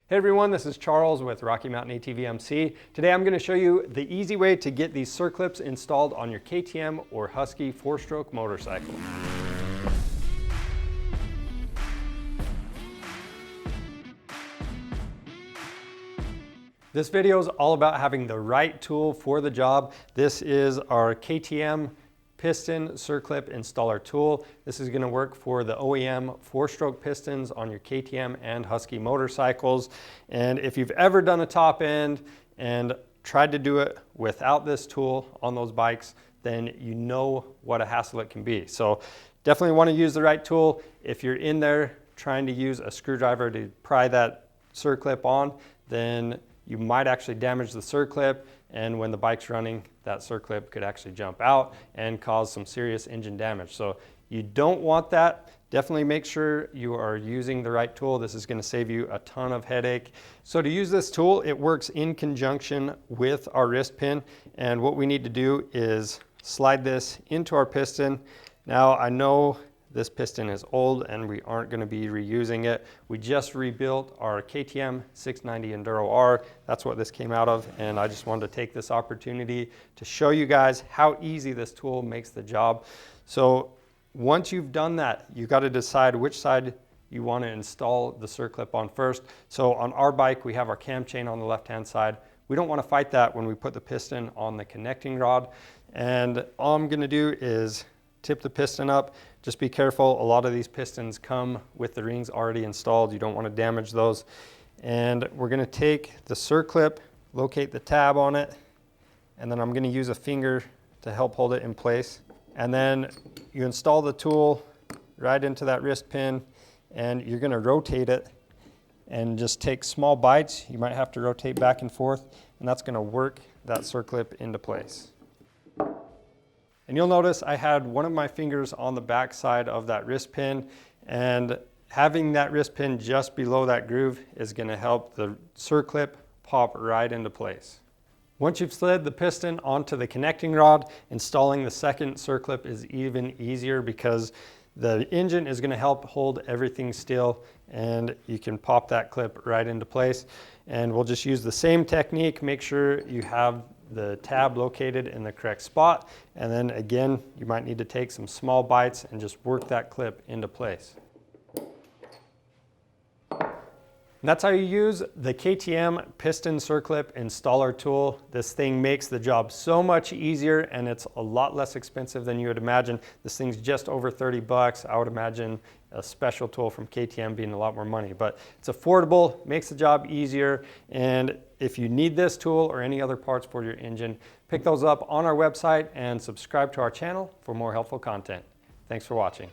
Hey everyone, this is Charles with Rocky Mountain ATV-MC. Today I'm going to show you the easy way to get these circlips installed on your KTM or Husky 4-stroke motorcycle. This video is all about having the right tool for the job. This is our KTM Piston Circlip installer tool. This is going to work for the OEM 4-stroke pistons on your KTM and Husky motorcycles. And if you've ever done a top end and tried to do it without this tool on those bikes, then you know what a hassle it can be. So definitely want to use the right tool. If you're in there trying to use a screwdriver to pry that circlip on, then you might actually damage the circlip, and when the bike's running, that circlip could actually jump out and cause some serious engine damage. So you don't want that. Definitely make sure you are using the right tool. This is going to save you a ton of headache. So to use this tool, it works in conjunction with our wrist pin, and what we need to do is slide this into our piston. Now I know this piston is old and we aren't going to be reusing it. We just rebuilt our KTM 690 Enduro R. That's what this came out of, and I just wanted to take this opportunity to show you guys how easy this tool makes the job. So once you've done that, you got to decide which side you want to install the circlip on first. So on our bike, we have our cam chain on the left-hand side. We don't want to fight that when we put the piston on the connecting rod. And all I'm going to do is tip the piston up. Just be careful. A lot of these pistons come with the rings already installed. You don't want to damage those. And we're going to take the circlip, locate the tab on it, and then I'm going to use a finger to help hold it in place. And then you install the tool right into that wrist pin, and you're going to rotate it and just take small bites. You might have to rotate back and forth, and that's going to work that circlip into place. And you'll notice I had one of my fingers on the back side of that wrist pin, and having that wrist pin just below that groove is going to help the circlip pop right into place. Once you've slid the piston onto the connecting rod, installing the second circlip is even easier because the engine is going to help hold everything still, and you can pop that clip right into place. And we'll just use the same technique. Make sure you have the tab located in the correct spot, and then again you might need to take some small bites and just work that clip into place. And that's how you use the KTM Piston Circlip installer tool. This thing makes the job so much easier, and it's a lot less expensive than you would imagine. This thing's just over 30 bucks. I would imagine a special tool from KTM being a lot more money, but it's affordable, makes the job easier. And if you need this tool or any other parts for your engine, pick those up on our website and subscribe to our channel for more helpful content. Thanks for watching.